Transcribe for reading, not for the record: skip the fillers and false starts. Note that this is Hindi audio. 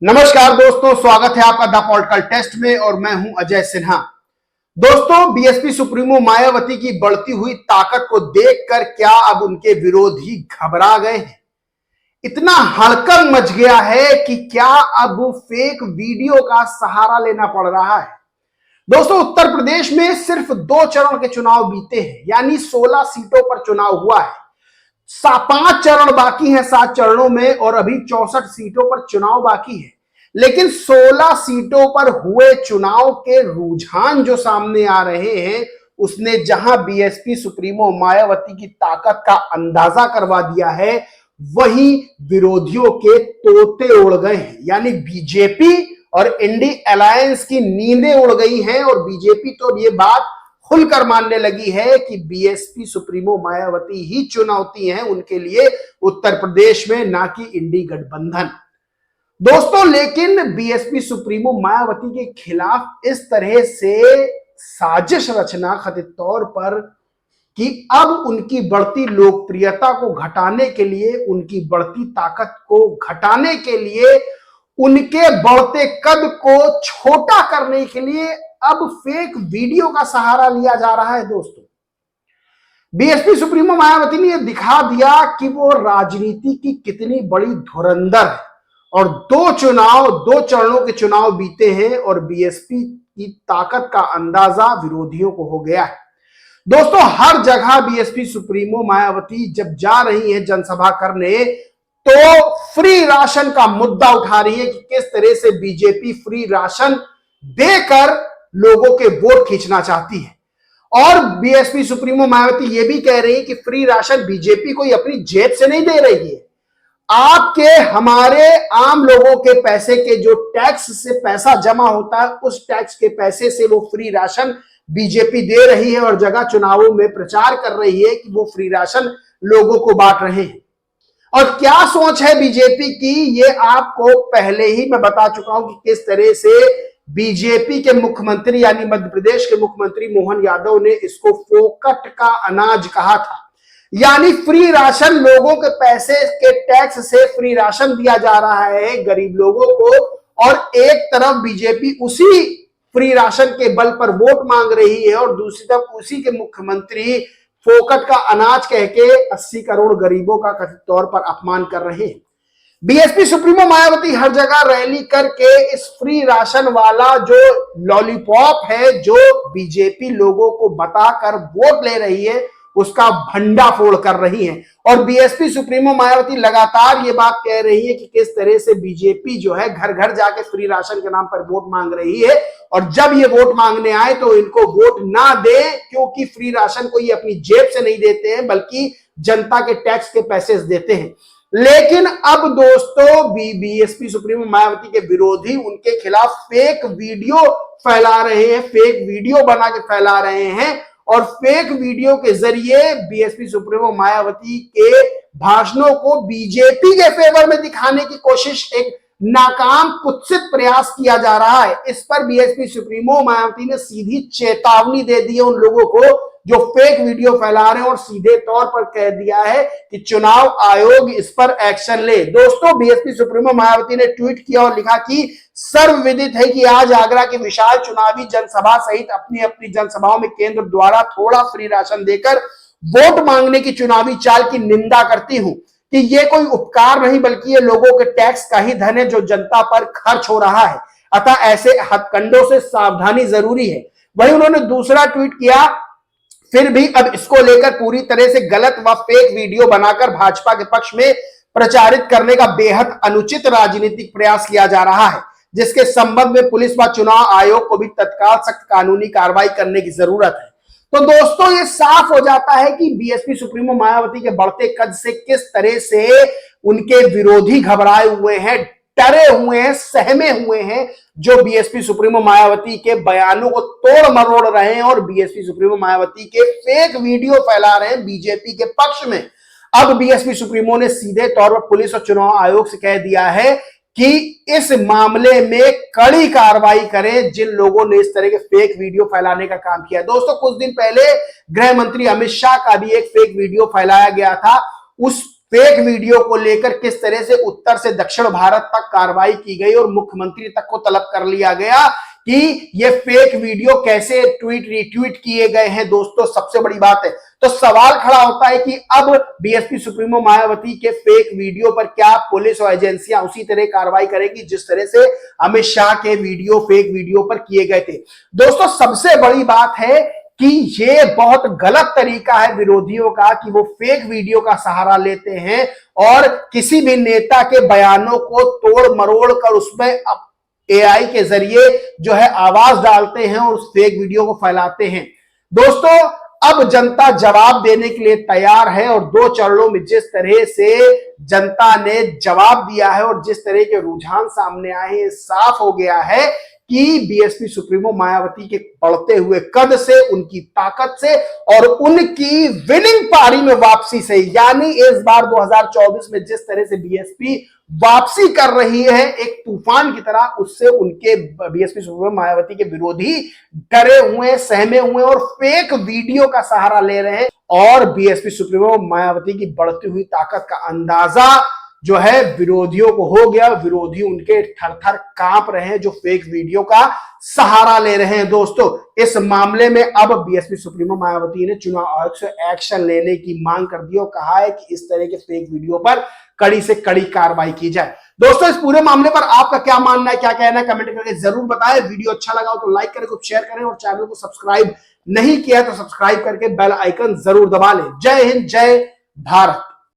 नमस्कार दोस्तों, स्वागत है आपका द पॉलिटिकल टेस्ट में और मैं हूं अजय सिन्हा। दोस्तों, बीएसपी सुप्रीमो मायावती की बढ़ती हुई ताकत को देखकर क्या अब उनके विरोधी घबरा गए हैं? इतना हड़कंप मच गया है कि क्या अब फेक वीडियो का सहारा लेना पड़ रहा है। दोस्तों, उत्तर प्रदेश में सिर्फ 2 चरण के चुनाव बीते हैं, यानी 16 सीटों पर चुनाव हुआ है। 5 चरण बाकी हैं 7 चरणों में और अभी 64 सीटों पर चुनाव बाकी है। लेकिन 16 सीटों पर हुए चुनाव के रुझान जो सामने आ रहे हैं, उसने जहां बीएसपी सुप्रीमो मायावती की ताकत का अंदाजा करवा दिया है, वहीं विरोधियों के तोते उड़ गए हैं। यानी बीजेपी और इंडी अलायंस की नींदें उड़ गई हैं और बीजेपी तो ये बात खुलकर मानने लगी है कि बीएसपी सुप्रीमो मायावती ही चुनौती हैं उनके लिए उत्तर प्रदेश में, ना कि इंडी गठबंधन। दोस्तों, लेकिन बीएसपी सुप्रीमो मायावती के खिलाफ इस तरह से साजिश रचना कथित तौर पर कि अब उनकी बढ़ती लोकप्रियता को घटाने के लिए, उनकी बढ़ती ताकत को घटाने के लिए, उनके बढ़ते कद को छोटा करने के लिए अब फेक वीडियो का सहारा लिया जा रहा है। दोस्तों, बीएसपी सुप्रीमो मायावती ने यह दिखा दिया कि वो राजनीति की कितनी बड़ी धुरंधर है और 2 चरणों के चुनाव बीते हैं और बीएसपी की ताकत का अंदाजा विरोधियों को हो गया है। दोस्तों, हर जगह बीएसपी सुप्रीमो मायावती जब जा रही है जनसभा करने, तो फ्री राशन का मुद्दा उठा रही है कि किस तरह से बीजेपी फ्री राशन देकर लोगों के वोट खींचना चाहती है। और बीएसपी सुप्रीमो मायावती ये भी कह रही है कि फ्री राशन बीजेपी कोई अपनी जेब से नहीं दे रही है, आपके हमारे आम लोगों के पैसे के जो टैक्स से पैसा जमा होता है, उस टैक्स के पैसे से वो फ्री राशन बीजेपी दे रही है और जगह चुनावों में प्रचार कर रही है कि वो फ्री राशन लोगों को बांट रहे हैं। और क्या सोच है बीजेपी की, ये आपको पहले ही मैं बता चुका हूं कि किस तरह से बीजेपी के मुख्यमंत्री यानी मध्य प्रदेश के मुख्यमंत्री मोहन यादव ने इसको फोकट का अनाज कहा था। यानी फ्री राशन, लोगों के पैसे के टैक्स से फ्री राशन दिया जा रहा है गरीब लोगों को, और एक तरफ बीजेपी उसी फ्री राशन के बल पर वोट मांग रही है और दूसरी तरफ उसी के मुख्यमंत्री फोकट का अनाज कह के 80 करोड़ गरीबों का कथित तौर पर अपमान कर रहे हैं। बीएसपी सुप्रीमो मायावती हर जगह रैली करके इस फ्री राशन वाला जो लॉलीपॉप है, जो बीजेपी लोगों को बताकर वोट ले रही है, उसका भंडाफोड़ कर रही है। और बीएसपी सुप्रीमो मायावती लगातार ये बात कह रही है कि किस तरह से बीजेपी जो है घर घर जाके फ्री राशन के नाम पर वोट मांग रही है, और जब ये वोट मांगने आए तो इनको वोट ना दे, क्योंकि फ्री राशन को ये अपनी जेब से नहीं देते हैं बल्कि जनता के टैक्स के पैसे देते हैं। लेकिन अब दोस्तों, बीएसपी सुप्रीमो मायावती के विरोधी उनके खिलाफ फेक वीडियो फैला रहे हैं, फेक वीडियो बना के फैला रहे हैं और फेक वीडियो के जरिए बीएसपी सुप्रीमो मायावती के भाषणों को बीजेपी के फेवर में दिखाने की कोशिश, एक नाकाम कुत्सित प्रयास किया जा रहा है। इस पर बीएसपी सुप्रीमो मायावती ने सीधी चेतावनी दे दी है उन लोगों को जो फेक वीडियो फैला रहे हैं और सीधे तौर पर कह दिया है कि चुनाव आयोग इस पर एक्शन ले। दोस्तों, बीएसपी सुप्रीमो मायावती ने ट्वीट किया और लिखा कि सर्वविदित है कि आज आगरा की विशाल चुनावी जनसभा सहित अपनी अपनी जनसभाओं में केंद्र द्वारा थोड़ा फ्री राशन देकर वोट मांगने की चुनावी चाल की निंदा करती हूं कि ये कोई उपकार नहीं बल्कि ये लोगों के टैक्स का ही धन है जो जनता पर खर्च हो रहा है। अतः ऐसे हथकंडों से सावधानी जरूरी है। वहीं उन्होंने दूसरा ट्वीट किया, फिर भी अब इसको लेकर पूरी तरह से गलत व फेक वीडियो बनाकर भाजपा के पक्ष में प्रचारित करने का बेहद अनुचित राजनीतिक प्रयास किया जा रहा है, जिसके संबंध में पुलिस व चुनाव आयोग को भी तत्काल सख्त कानूनी कार्रवाई करने की जरूरत है। तो दोस्तों, ये साफ हो जाता है कि बीएसपी सुप्रीमो मायावती के बढ़ते कद से किस तरह से उनके विरोधी घबराए हुए हैं, डरे हुए हैं, सहमे हुए हैं, जो बीएसपी सुप्रीमो मायावती के बयानों को तोड़ मरोड़ रहे हैं और बीएसपी सुप्रीमो मायावती के फेक वीडियो फैला रहे हैं बीजेपी के पक्ष में। अब बीएसपी सुप्रीमो ने सीधे तौर पर पुलिस और चुनाव आयोग से कह दिया है कि इस मामले में कड़ी कार्रवाई करें जिन लोगों ने इस तरह के फेक वीडियो फैलाने का काम किया। दोस्तों, कुछ दिन पहले गृह मंत्री अमित शाह का भी एक फेक वीडियो फैलाया गया था। उस फेक वीडियो को लेकर किस तरह से उत्तर से दक्षिण भारत तक कार्रवाई की गई और मुख्यमंत्री तक को तलब कर लिया गया कि ये फेक वीडियो कैसे ट्वीट रिट्वीट किए गए हैं। दोस्तों सबसे बड़ी बात है, तो सवाल खड़ा होता है कि अब बीएसपी सुप्रीमो मायावती के फेक वीडियो पर क्या पुलिस और एजेंसियां उसी तरह कार्रवाई करेगी जिस तरह से अमित शाह के वीडियो फेक वीडियो पर किए गए थे। दोस्तों सबसे बड़ी बात है कि ये बहुत गलत तरीका है विरोधियों का कि वो फेक वीडियो का सहारा लेते हैं और किसी भी नेता के बयानों को तोड़ मरोड़ कर उसमें एआई के जरिए जो है आवाज डालते हैं और उस फेक वीडियो को फैलाते हैं। दोस्तों अब जनता जवाब देने के लिए तैयार है और 2 चरणों में जिस तरह से जनता ने जवाब दिया है और जिस तरह के रुझान सामने आए हैं, साफ हो गया है कि बीएसपी सुप्रीमो मायावती के बढ़ते हुए कद से, उनकी ताकत से और उनकी विनिंग पारी में वापसी से, यानी इस बार 2024 में जिस तरह से बीएसपी वापसी कर रही है एक तूफान की तरह, उससे उनके बीएसपी सुप्रीमो मायावती के विरोधी डरे हुए, सहमे हुए और फेक वीडियो का सहारा ले रहे हैं। और बीएसपी सुप्रीमो मायावती की बढ़ती हुई ताकत का अंदाजा जो है विरोधियों को हो गया। विरोधी उनके थर थर कांप रहे हैं जो फेक वीडियो का सहारा ले रहे हैं। दोस्तों इस मामले में अब बीएसपी सुप्रीमो मायावती ने चुनाव आयोग से एक्शन लेने की मांग कर दी और कहा है कि इस तरह के फेक वीडियो पर कड़ी से कड़ी कार्रवाई की जाए। दोस्तों इस पूरे मामले पर आपका क्या मानना है, क्या कहना है, कमेंट करके जरूर बताएं। वीडियो अच्छा लगा हो तो लाइक करें, कुछ शेयर करें और चैनल को सब्सक्राइब नहीं किया तो सब्सक्राइब करके बेल आइकन जरूर दबा लें। जय हिंद, जय भारत।